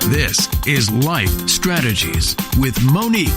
This is Life Strategies with Monique.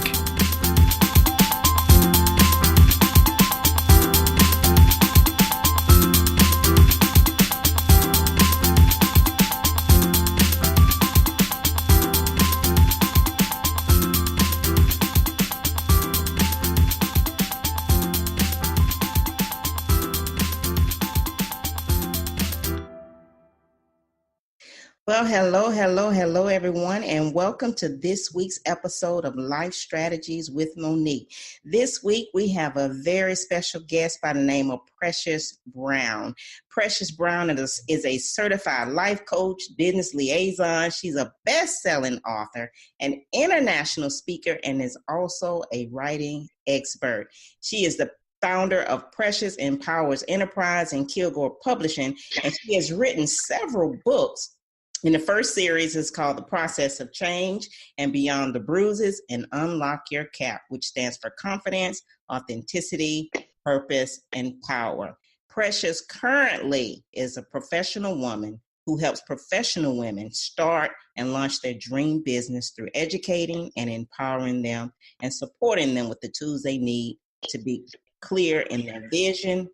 Well, hello, everyone, and welcome to this week's episode of Life Strategies with Monique. This week, we have a very special guest by the name of Precious Brown. Precious Brown is a certified life coach, business liaison. She's a best-selling author, an international speaker, and is also a writing expert. She is the founder of Precious Empowers Enterprise and Kilgore Publishing, and she has written several books. And the first series is called The Process of Change and Beyond the Bruises and Unlock Your CAPP, which stands for Confidence, Authenticity, Purpose, and Power. Precious currently is a professional woman who helps professional women start and launch their dream business through educating and empowering them and supporting them with the tools they need to be clear in their vision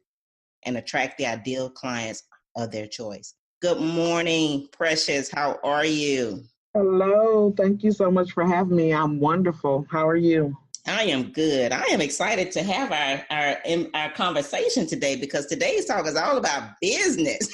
and attract the ideal clients of their choice. Good morning, Precious. How are you? Hello. Thank you so much for having me. I'm wonderful. How are you? I am good. I am excited to have our conversation today because today's talk is all about business.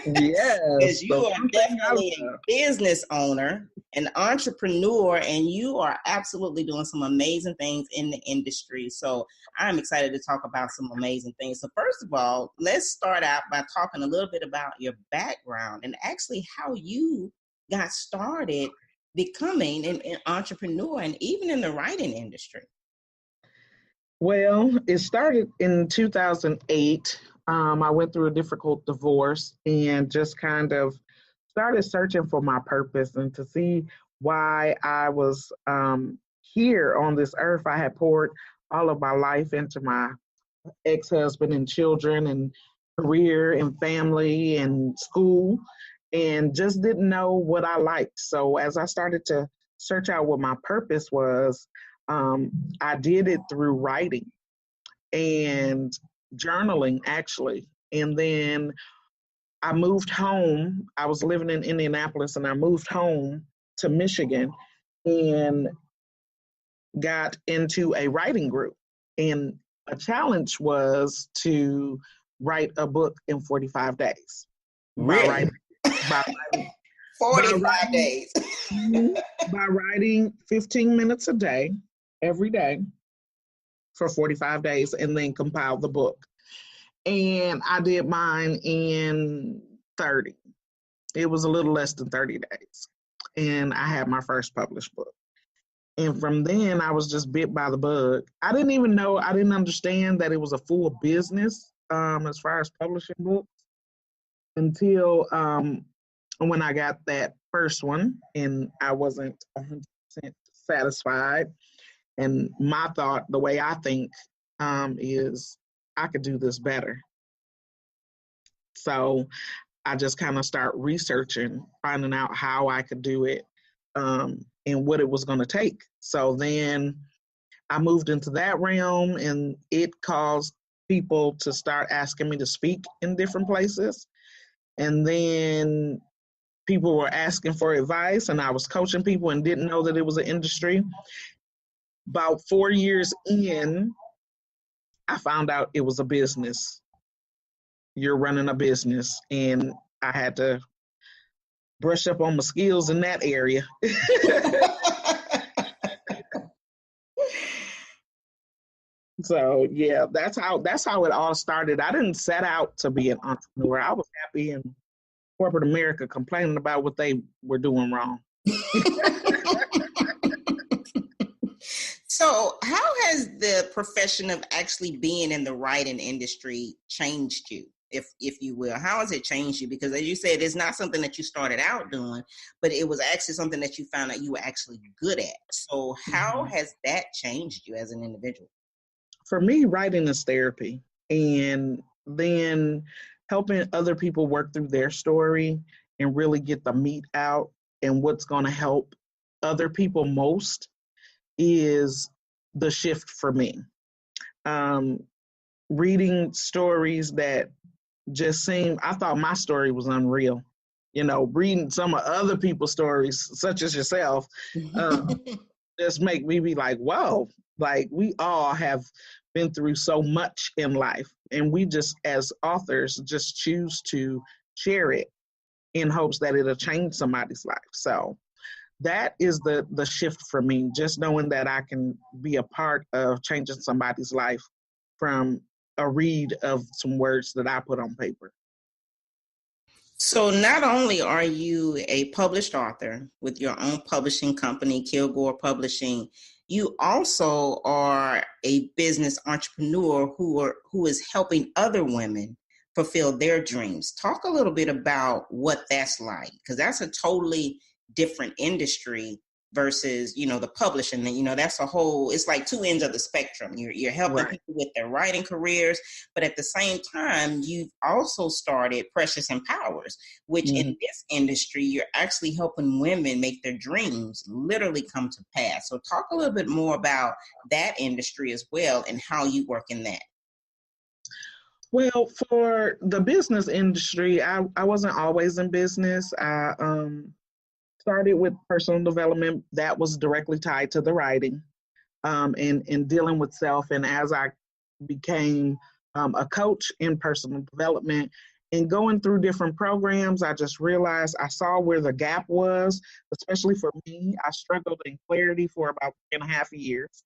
Yes. Because you are definitely a business owner, an entrepreneur, and you are absolutely doing some amazing things in the industry. So I'm excited to talk about some amazing things. So first of all, let's start out by talking a little bit about your background and actually how you got started becoming an entrepreneur and even in the writing industry. Well, it started in 2008. I went through a difficult divorce and just kind of started searching for my purpose and to see why I was here on this earth. I had poured all of my life into my ex-husband and children and career and family and school and just didn't know what I liked. So as I started to search out what my purpose was, I did it through writing and journaling, actually. And then I moved home. I was living in Indianapolis, and I moved home to Michigan and got into a writing group. And a challenge was to write a book in 45 days. Really? By writing 45 days. By writing 15 minutes a day, every day, for 45 days, and then compile the book. And I did mine in 30. It was a little less than 30 days. And I had my first published book. And from then, I was just bit by the bug. I didn't understand that it was a full business as far as publishing books until when I got that first one, and I wasn't 100% satisfied. And my thought, the way I think, is I could do this better. So I just kind of start researching, finding out how I could do it and what it was going to take. So then I moved into that realm, and it caused people to start asking me to speak in different places. And then people were asking for advice, and I was coaching people and didn't know that it was an industry. About 4 years in, I found out it was a business. You're running a business, and I had to brush up on my skills in that area. So yeah, that's how it all started. I didn't set out to be an entrepreneur. I was happy in corporate America complaining about what they were doing wrong. So how has the profession of actually being in the writing industry changed you, if you will? How has it changed you? Because as you said, it's not something that you started out doing, but it was actually something that you found out you were actually good at. So how has that changed you as an individual? For me, writing is therapy, and then helping other people work through their story and really get the meat out and what's going to help other people most is the shift for me. Reading stories that just I thought my story was unreal. Reading some of other people's stories, such as yourself, just make me be like, whoa, like we all have been through so much in life. And we just, as authors, just choose to share it in hopes that it'll change somebody's life. So that is the shift for me, just knowing that I can be a part of changing somebody's life from a read of some words that I put on paper. So not only are you a published author with your own publishing company, Kilgore Publishing, you also are a business entrepreneur who is helping other women fulfill their dreams. Talk a little bit about what that's like, because that's a totally different industry versus, the publishing. That's it's like two ends of the spectrum. You're helping Right. people with their writing careers, but at the same time, you've also started Precious Empowers, which in this industry, you're actually helping women make their dreams literally come to pass. So talk a little bit more about that industry as well and how you work in that. Well, for the business industry, I wasn't always in business. I started with personal development that was directly tied to the writing, and dealing with self. And as I became a coach in personal development and going through different programs, I just realized I saw where the gap was, especially for me. I struggled in clarity for about 3.5 years,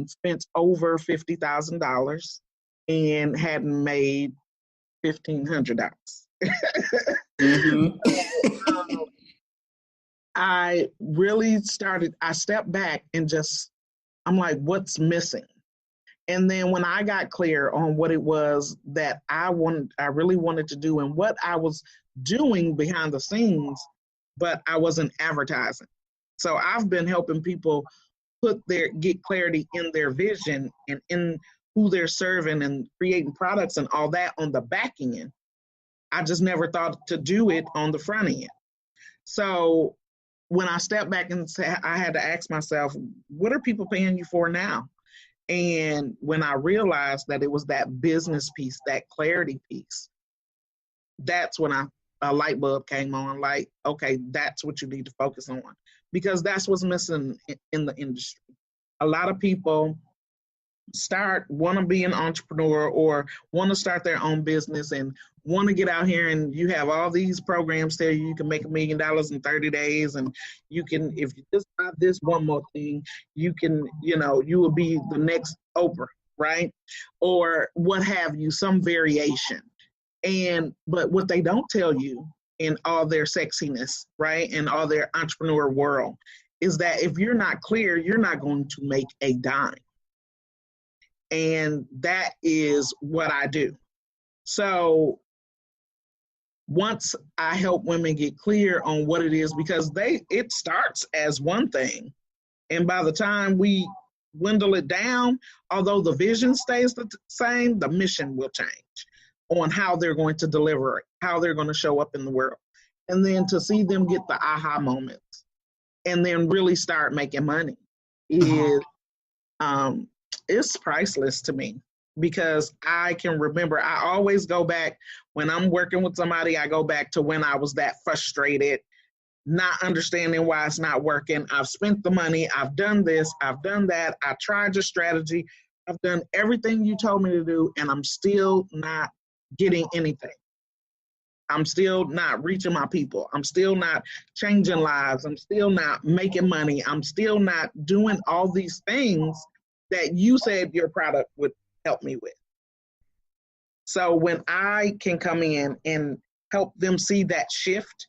spent over $50,000 and hadn't made $1,500. I really I stepped back and I'm like, what's missing? And then when I got clear on what it was that I really wanted to do and what I was doing behind the scenes, but I wasn't advertising. So I've been helping people get clarity in their vision and in who they're serving and creating products and all that on the back end. I just never thought to do it on the front end. So when I stepped back and said, I had to ask myself, what are people paying you for now? And when I realized that it was that business piece, that clarity piece, that's when a light bulb came on, like, okay, that's what you need to focus on, because that's what's missing in the industry. A lot of people want to be an entrepreneur or want to start their own business and want to get out here, and you have all these programs there. You can make $1 million in 30 days, and you can, if you just buy this one more thing, you can, you will be the next Oprah, right? Or what have you, some variation. But what they don't tell you in all their sexiness, right, and all their entrepreneur world, is that if you're not clear, you're not going to make a dime. And that is what I do. So once I help women get clear on what it is, because it starts as one thing, and by the time we dwindle it down, although the vision stays the same, the mission will change on how they're going to deliver it, how they're going to show up in the world. And then to see them get the aha moments and then really start making money is it's priceless to me, because I can remember, I always go back when I'm working with somebody, I go back to when I was that frustrated, not understanding why it's not working. I've spent the money, I've done this, I've done that, I tried your strategy, I've done everything you told me to do, and I'm still not getting anything. I'm still not reaching my people. I'm still not changing lives. I'm still not making money. I'm still not doing all these things that you said your product would help me with. So when I can come in and help them see that shift,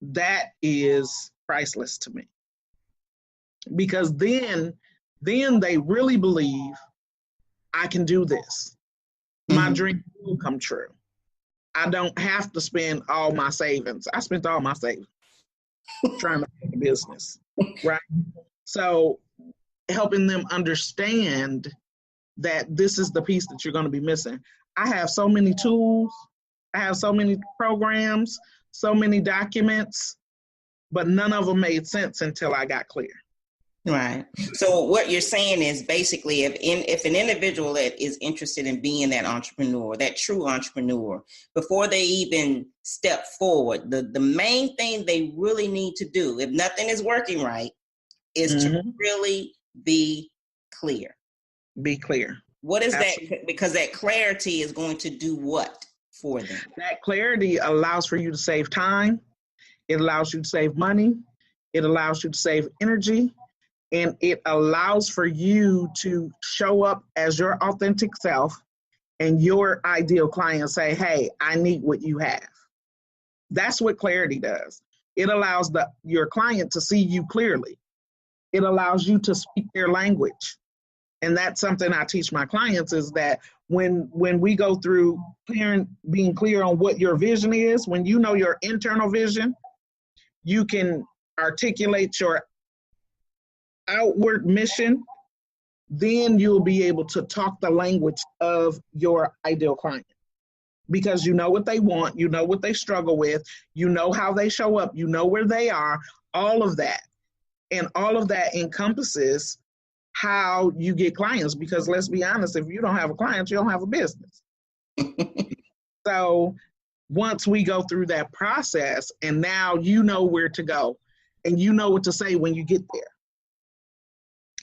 that is priceless to me. Because then they really believe I can do this. My dream will come true. I don't have to spend all my savings. I spent all my savings trying to make a business, right? So helping them understand that this is the piece that you're going to be missing. I have so many tools. I have so many programs, so many documents, but none of them made sense until I got clear. Right. So what you're saying is basically if an individual that is interested in being that entrepreneur, that true entrepreneur, before they even step forward, the main thing they really need to do, if nothing is working right, is to really be clear. Be clear. What is Absolutely. that? Because that clarity is going to do what for them? That clarity allows for you to save time. It allows you to save money. It allows you to save energy. And it allows for you to show up as your authentic self and your ideal client say, hey, I need what you have. That's what clarity does. It allows your client to see you clearly. It allows you to speak their language. And that's something I teach my clients is that when we go through being clear on what your vision is, when you know your internal vision, you can articulate your outward mission, then you'll be able to talk the language of your ideal client because you know what they want, you know what they struggle with, you know how they show up, you know where they are, all of that. And all of that encompasses how you get clients because let's be honest, if you don't have a client, you don't have a business. So once we go through that process and now you know where to go and you know what to say when you get there.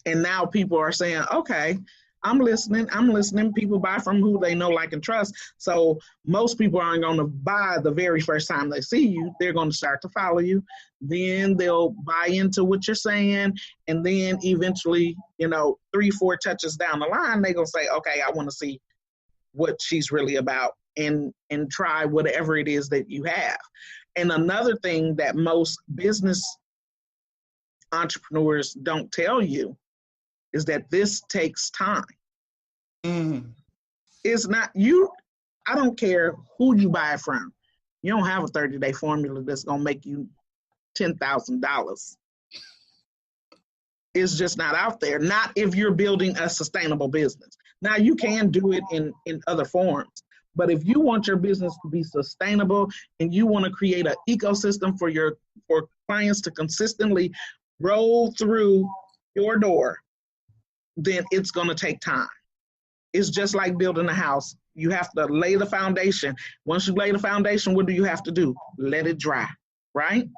And now people are saying, okay, I'm listening. People buy from who they know, like, and trust. So most people aren't going to buy the very first time they see you. They're going to start to follow you. Then they'll buy into what you're saying. And then eventually, 3-4 touches down the line, they're going to say, okay, I want to see what she's really about and try whatever it is that you have. And another thing that most business entrepreneurs don't tell you is that this takes time. It's not I don't care who you buy it from. You don't have a 30-day formula that's going to make you $10,000. It's just not out there. Not if you're building a sustainable business. Now you can do it in other forms, but if you want your business to be sustainable and you want to create an ecosystem for clients to consistently roll through your door, then it's going to take time. It's just like building a house. You have to lay the foundation. Once you lay the foundation, what do you have to do? Let it dry, right?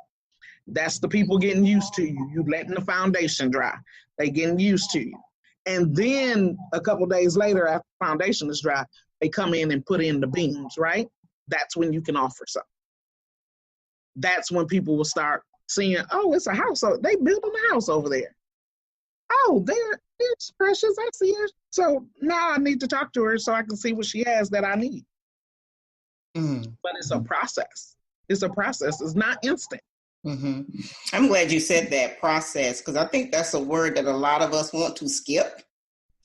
That's the people getting used to you. You letting the foundation dry. They getting used to you. And then a couple days later, after the foundation is dry, they come in and put in the beams, right? That's when you can offer something. That's when people will start seeing, oh, it's a house. So they building a house over there. Oh, it's Precious. I see her. So now I need to talk to her so I can see what she has that I need. But it's a process. It's a process. It's not instant. I'm glad you said that, process, because I think that's a word that a lot of us want to skip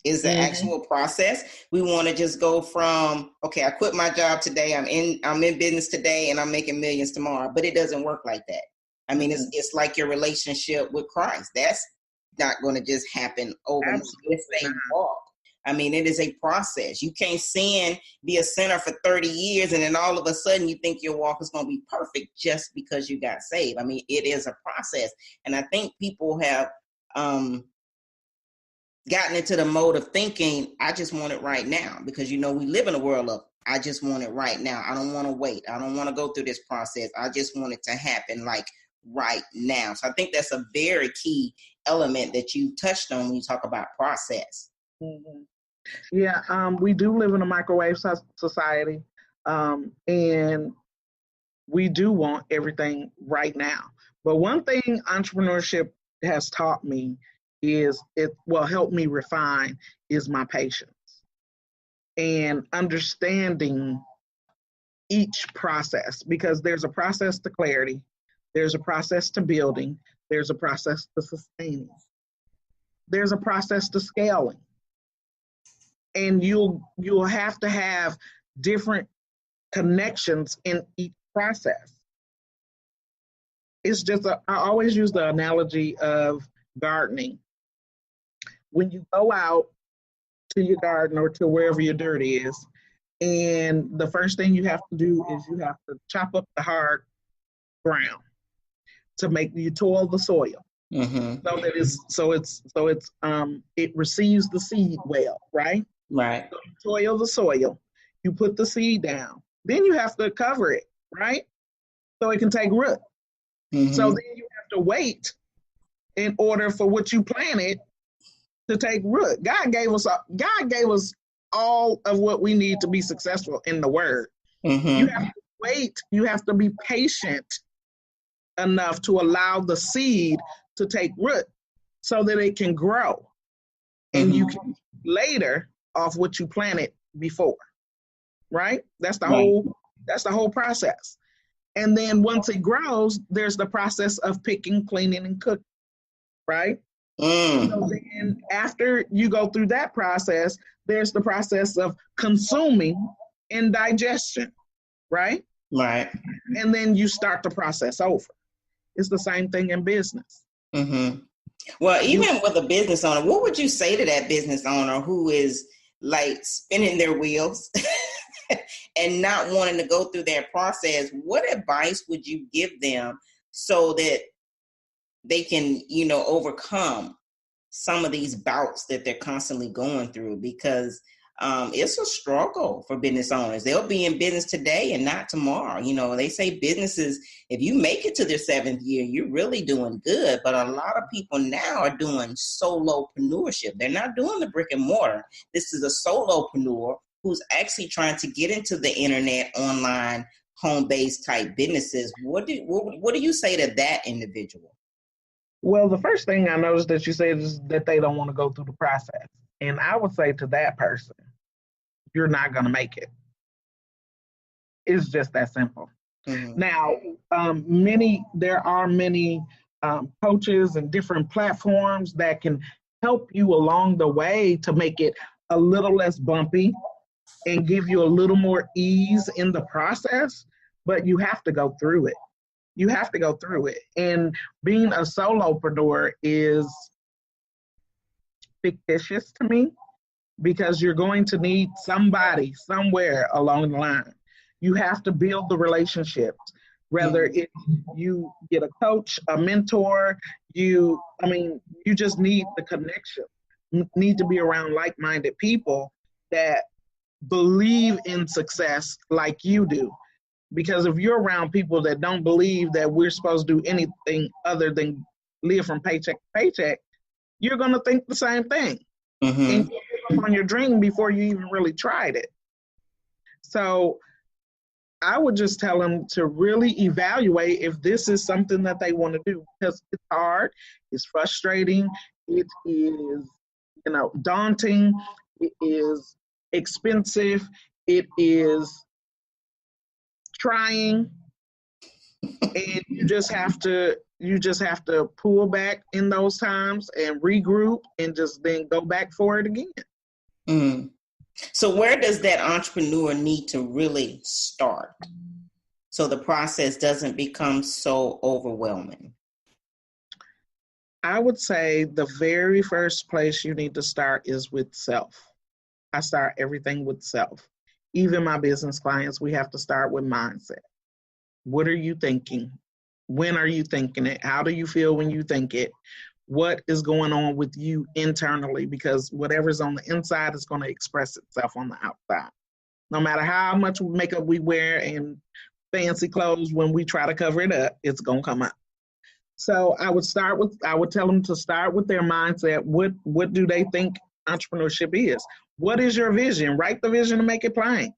is the actual process. We want to just go from, okay, I quit my job today. I'm in business today and I'm making millions tomorrow, but it doesn't work like that. I mean, it's like your relationship with Christ. That's not going to just happen overnight. It's a walk. I mean, it is a process. You can't be a sinner for 30 years and then all of a sudden you think your walk is going to be perfect just because you got saved. I mean, it is a process. And I think people have gotten into the mode of thinking, I just want it right now, because, we live in a world of, I just want it right now. I don't want to wait. I don't want to go through this process. I just want it to happen like right now. So I think that's a very key element that you touched on when you talk about process. Yeah, we do live in a microwave society, and we do want everything right now. But one thing entrepreneurship has taught me helped me refine is my patience and understanding each process, because there's a process to clarity, there's a process to building, there's a process to sustaining, there's a process to scaling. And you'll have to have different connections in each process. It's just, I always use the analogy of gardening. When you go out to your garden or to wherever your dirt is, and the first thing you have to do is you have to chop up the hard ground to make you toil the soil. Mm-hmm. It receives the seed well, right? Right. So you toil the soil, you put the seed down, then you have to cover it, right? So it can take root. Mm-hmm. So then you have to wait in order for what you planted to take root. God gave us all of what we need to be successful in the Word. Mm-hmm. You have to wait. You have to be patient enough to allow the seed to take root so that it can grow, and you can later off what you planted before, right? That's the whole process. And then once it grows, there's the process of picking, cleaning, and cooking, right? So then after you go through that process, there's the process of consuming and digestion, right? Right. And then you start the process over. It's the same thing in business. Mm-hmm. Well, even with a business owner, what would you say to that business owner who is like spinning their wheels and not wanting to go through that process? What advice would you give them so that they can, overcome some of these bouts that they're constantly going through? Because it's a struggle for business owners. They'll be in business today and not tomorrow. They say businesses, if you make it to their 7th year, you're really doing good. But a lot of people now are doing solopreneurship. They're not doing the brick and mortar. This is a solopreneur who's actually trying to get into the internet, online, home-based type businesses. What do you say to that individual? Well, the first thing I noticed that you said is that they don't want to go through the process. And I would say to that person, you're not going to make it. It's just that simple. Mm-hmm. Now, there are many coaches and different platforms that can help you along the way to make it a little less bumpy and give you a little more ease in the process, but you have to go through it. You have to go through it. And being a solopreneur is fictitious to me because you're going to need somebody somewhere along the line. You have to build the relationships, whether you get a coach, a mentor, you just need the connection. You need to be around like-minded people that believe in success like you do. Because if you're around people that don't believe that we're supposed to do anything other than live from paycheck to paycheck, you're going to think the same thing. Mm-hmm. And you give up on your dream before you even really tried it. So I would just tell them to really evaluate if this is something that they want to do, because it's hard, it's frustrating, it is, daunting, it is expensive, it is trying, and you just have to pull back in those times and regroup and just then go back for it again. Mm. So where does that entrepreneur need to really start so the process doesn't become so overwhelming? I would say the very first place you need to start is with self. I start everything with self. Even my business clients, we have to start with mindset. What are you thinking? When are you thinking it? How do you feel when you think it? What is going on with you internally? Because whatever's on the inside is going to express itself on the outside. No matter how much makeup we wear and fancy clothes, when we try to cover it up, it's going to come out. So I would tell them to start with their mindset. What do they think entrepreneurship is? What is your vision? Write the vision and make it plain.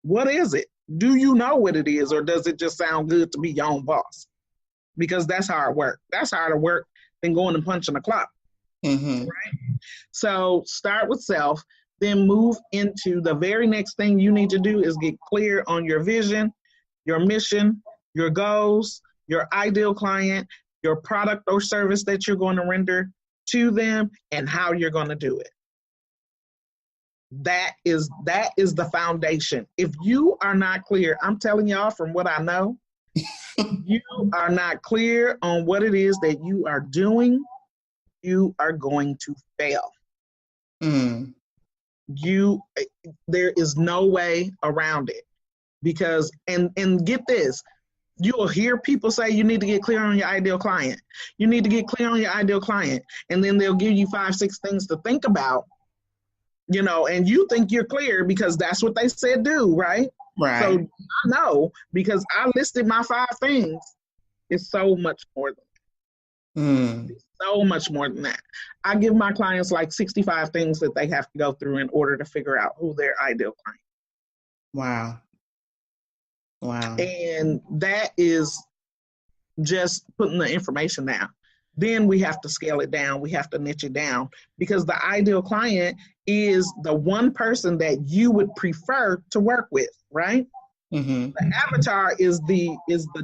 What is it? Do you know what it is, or does it just sound good to be your own boss? Because that's hard work. That's harder work than going and punching a clock. Mm-hmm. Right? So start with self, then move into the very next thing you need to do is get clear on your vision, your mission, your goals, your ideal client, your product or service that you're going to render to them, and how you're going to do it. That is the foundation. If you are not clear, I'm telling y'all from what I know, you are not clear on what it is that you are doing, you are going to fail. Mm. There is no way around it. Because, and get this, You'll hear people say you need to get clear on your ideal client. You need to get clear on your ideal client. And then they'll give you 5, 6 things to think about, and you think you're clear because that's what they said do, right? Right. So I know because I listed my 5 things. It's so much more than that. It's so much more than that. I give my clients like 65 things that they have to go through in order to figure out who their ideal client. Wow. And that is just putting the information down. Then we have to scale it down. We have to niche it down because the ideal client is the one person that you would prefer to work with, right? The avatar is the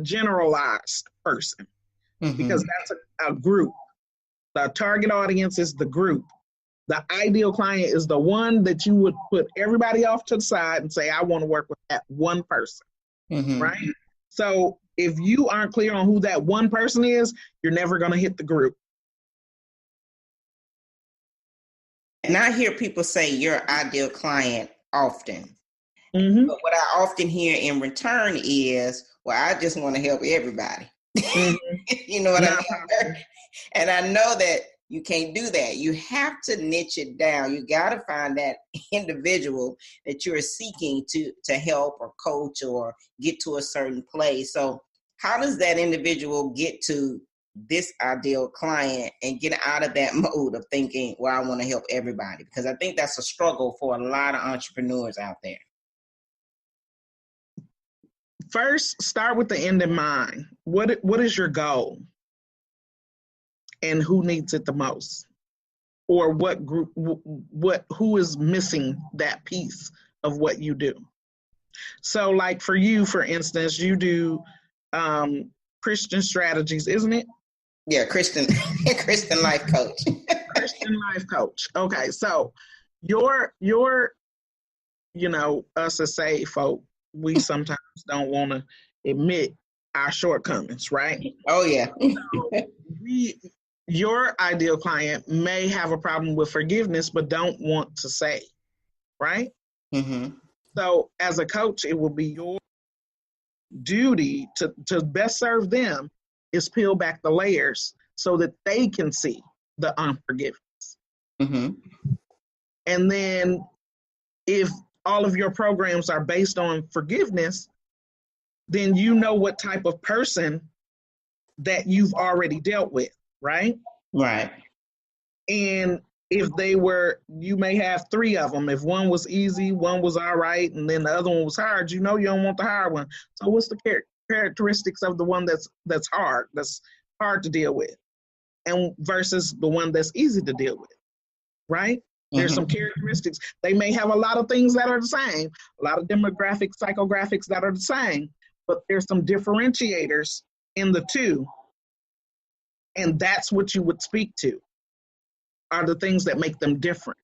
generalized person because that's a group. The target audience is the group. The ideal client is the one that you would put everybody off to the side and say, I want to work with that one person. Right? So if you aren't clear on who that one person is, you're never going to hit the group. And I hear people say your ideal client often. But what I often hear in return is, well, I just want to help everybody. You know what I mean? And I know that you can't do that. You have to niche it down. You got to find that individual that you're seeking to help or coach or get to a certain place. So how does that individual get to this ideal client and get out of that mode of thinking, well, I want to help everybody? Because I think that's a struggle for a lot of entrepreneurs out there. First, start with the end in mind. What is your goal? And who needs it the most? Or what group, who is missing that piece of what you do? So like for you, for instance, you do Christian strategies, isn't it? Yeah, Christian life coach. Christian life coach. Okay, so your us as saved folk, we sometimes don't want to admit our shortcomings, right? Oh yeah. So your ideal client may have a problem with forgiveness, but don't want to say, right? So as a coach, it will be your duty to best serve them is peel back the layers so that they can see the unforgiveness. And then if all of your programs are based on forgiveness, then you know what type of person that you've already dealt with, right? Right. And if you may have 3 of them. If one was easy, one was all right, and then the other one was hard, you don't want the hard one. So what's the characteristics of the one that's hard to deal with, and versus the one that's easy to deal with, right? There's some characteristics. They may have a lot of things that are the same, a lot of demographics, psychographics that are the same, but there's some differentiators in the two. And that's what you would speak to, are the things that make them different.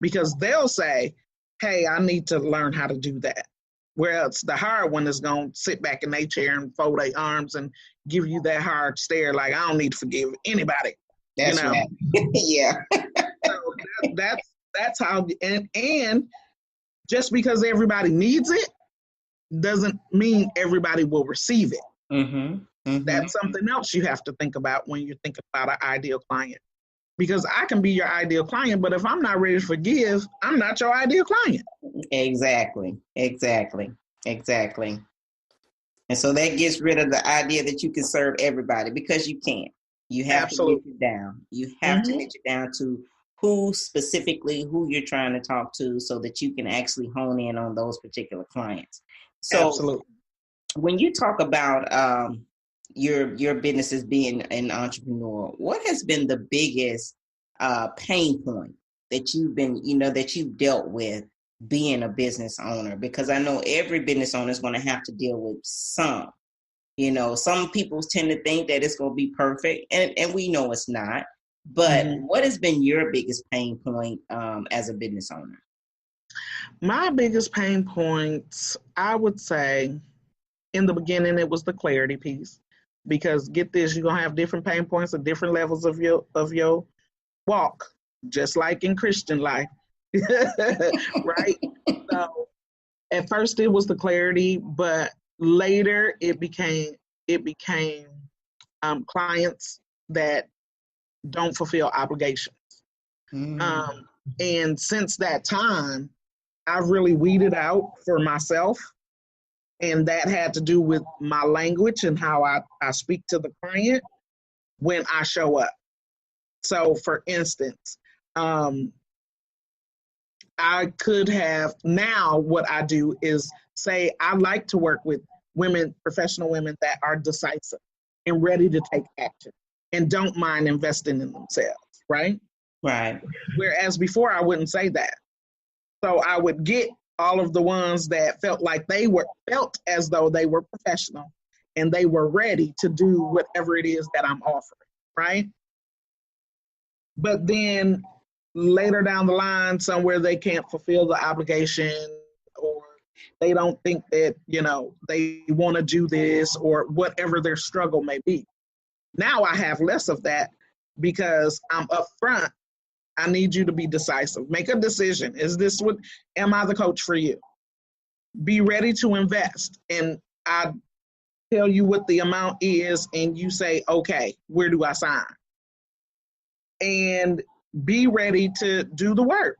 Because they'll say, hey, I need to learn how to do that. Whereas the hard one is going to sit back in their chair and fold their arms and give you that hard stare like, I don't need to forgive anybody. That's right. Yeah. So that's how, and just because everybody needs it doesn't mean everybody will receive it. That's something else you have to think about when you think about an ideal client. Because I can be your ideal client, but if I'm not ready to forgive, I'm not your ideal client. Exactly. And so that gets rid of the idea that you can serve everybody, because you can't. You have to niche it down. You have to niche it down to who you're trying to talk to so that you can actually hone in on those particular clients. So when you talk about your business as being an entrepreneur, what has been the biggest pain point that you've dealt with being a business owner? Because I know every business owner is going to have to deal with some. Some people tend to think that it's going to be perfect, and we know it's not. But what has been your biggest pain point as a business owner? My biggest pain points, I would say, in the beginning, it was the clarity piece. Because get this, you're going to have different pain points at different levels of your walk, just like in Christian life, right? So at first it was the clarity, but later it became clients that don't fulfill obligations. And since that time, I've really weeded out for myself. And that had to do with my language and how I speak to the client when I show up. So for instance, I could have, now what I do is say, I like to work with women, professional women that are decisive and ready to take action and don't mind investing in themselves, right? Right. Whereas before I wouldn't say that. So I would get all of the ones that felt as though they were professional and they were ready to do whatever it is that I'm offering, right? But then later down the line, somewhere they can't fulfill the obligation, or they don't think that, they want to do this, or whatever their struggle may be. Now I have less of that because I'm upfront. I need you to be decisive. Make a decision. Am I the coach for you? Be ready to invest. And I tell you what the amount is, and you say, okay, where do I sign? And be ready to do the work.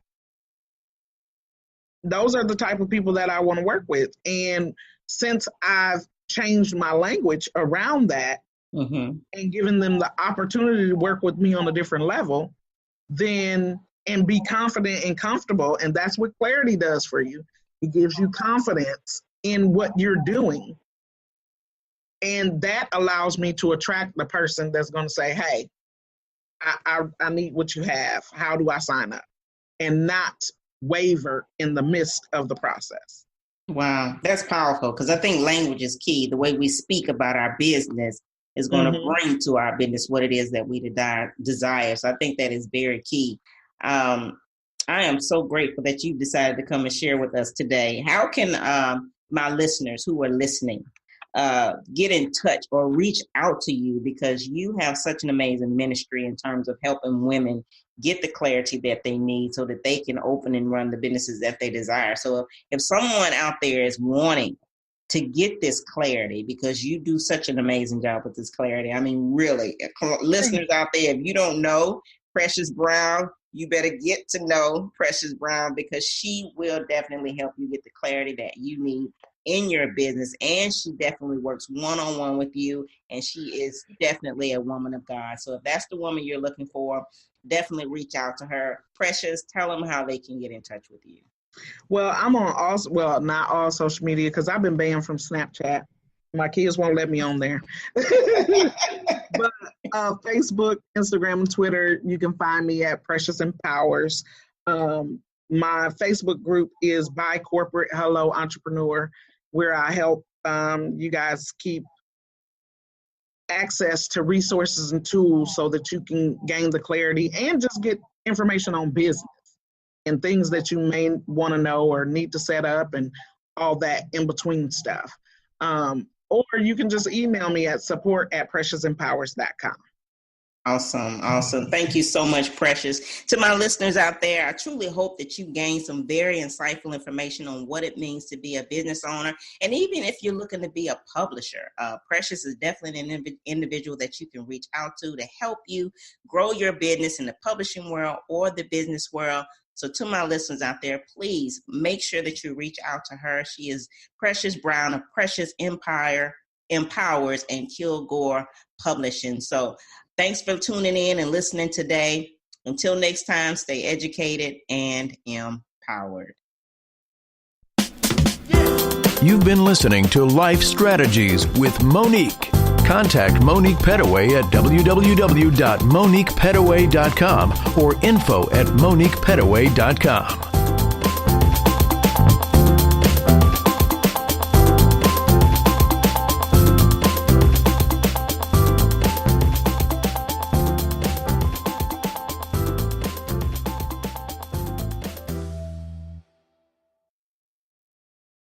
Those are the type of people that I want to work with. And since I've changed my language around that, and given them the opportunity to work with me on a different level, then, and be confident and comfortable. And that's what clarity does for you. It gives you confidence in what you're doing. And that allows me to attract the person that's going to say, hey, I need what you have. How do I sign up? And not waver in the midst of the process. Wow, that's powerful, because I think language is key. The way we speak about our business is going to bring to our business what it is that we desire. So I think that is very key. I am so grateful that you decided to come and share with us today. How can my listeners who are listening get in touch or reach out to you, because you have such an amazing ministry in terms of helping women get the clarity that they need so that they can open and run the businesses that they desire. So if someone out there is wanting to get this clarity, because you do such an amazing job with this clarity. I mean, really, listeners out there, if you don't know Precious Brown, you better get to know Precious Brown, because she will definitely help you get the clarity that you need in your business. And she definitely works one-on-one with you. And she is definitely a woman of God. So if that's the woman you're looking for, definitely reach out to her. Precious, tell them how they can get in touch with you. Well, I'm on not all social media, because I've been banned from Snapchat. My kids won't let me on there. But Facebook, Instagram, and Twitter, you can find me at Precious Empowers. My Facebook group is By Corporate Hello Entrepreneur, where I help you guys keep access to resources and tools so that you can gain the clarity and just get information on business and things that you may want to know or need to set up and all that in between stuff. Or you can just email me at support@preciousempowers.com. Awesome. Thank you so much, Precious. To my listeners out there, I truly hope that you gained some very insightful information on what it means to be a business owner. And even if you're looking to be a publisher, Precious is definitely an individual that you can reach out to help you grow your business in the publishing world or the business world. So to my listeners out there, please make sure that you reach out to her. She is Precious Brown of Precious Empowers and Kilgore Publishing. So thanks for tuning in and listening today. Until next time, stay educated and empowered. You've been listening to Life Strategies with Monique. Contact Monique Pettaway at www.moniquepettaway.com or info@moniquepettaway.com.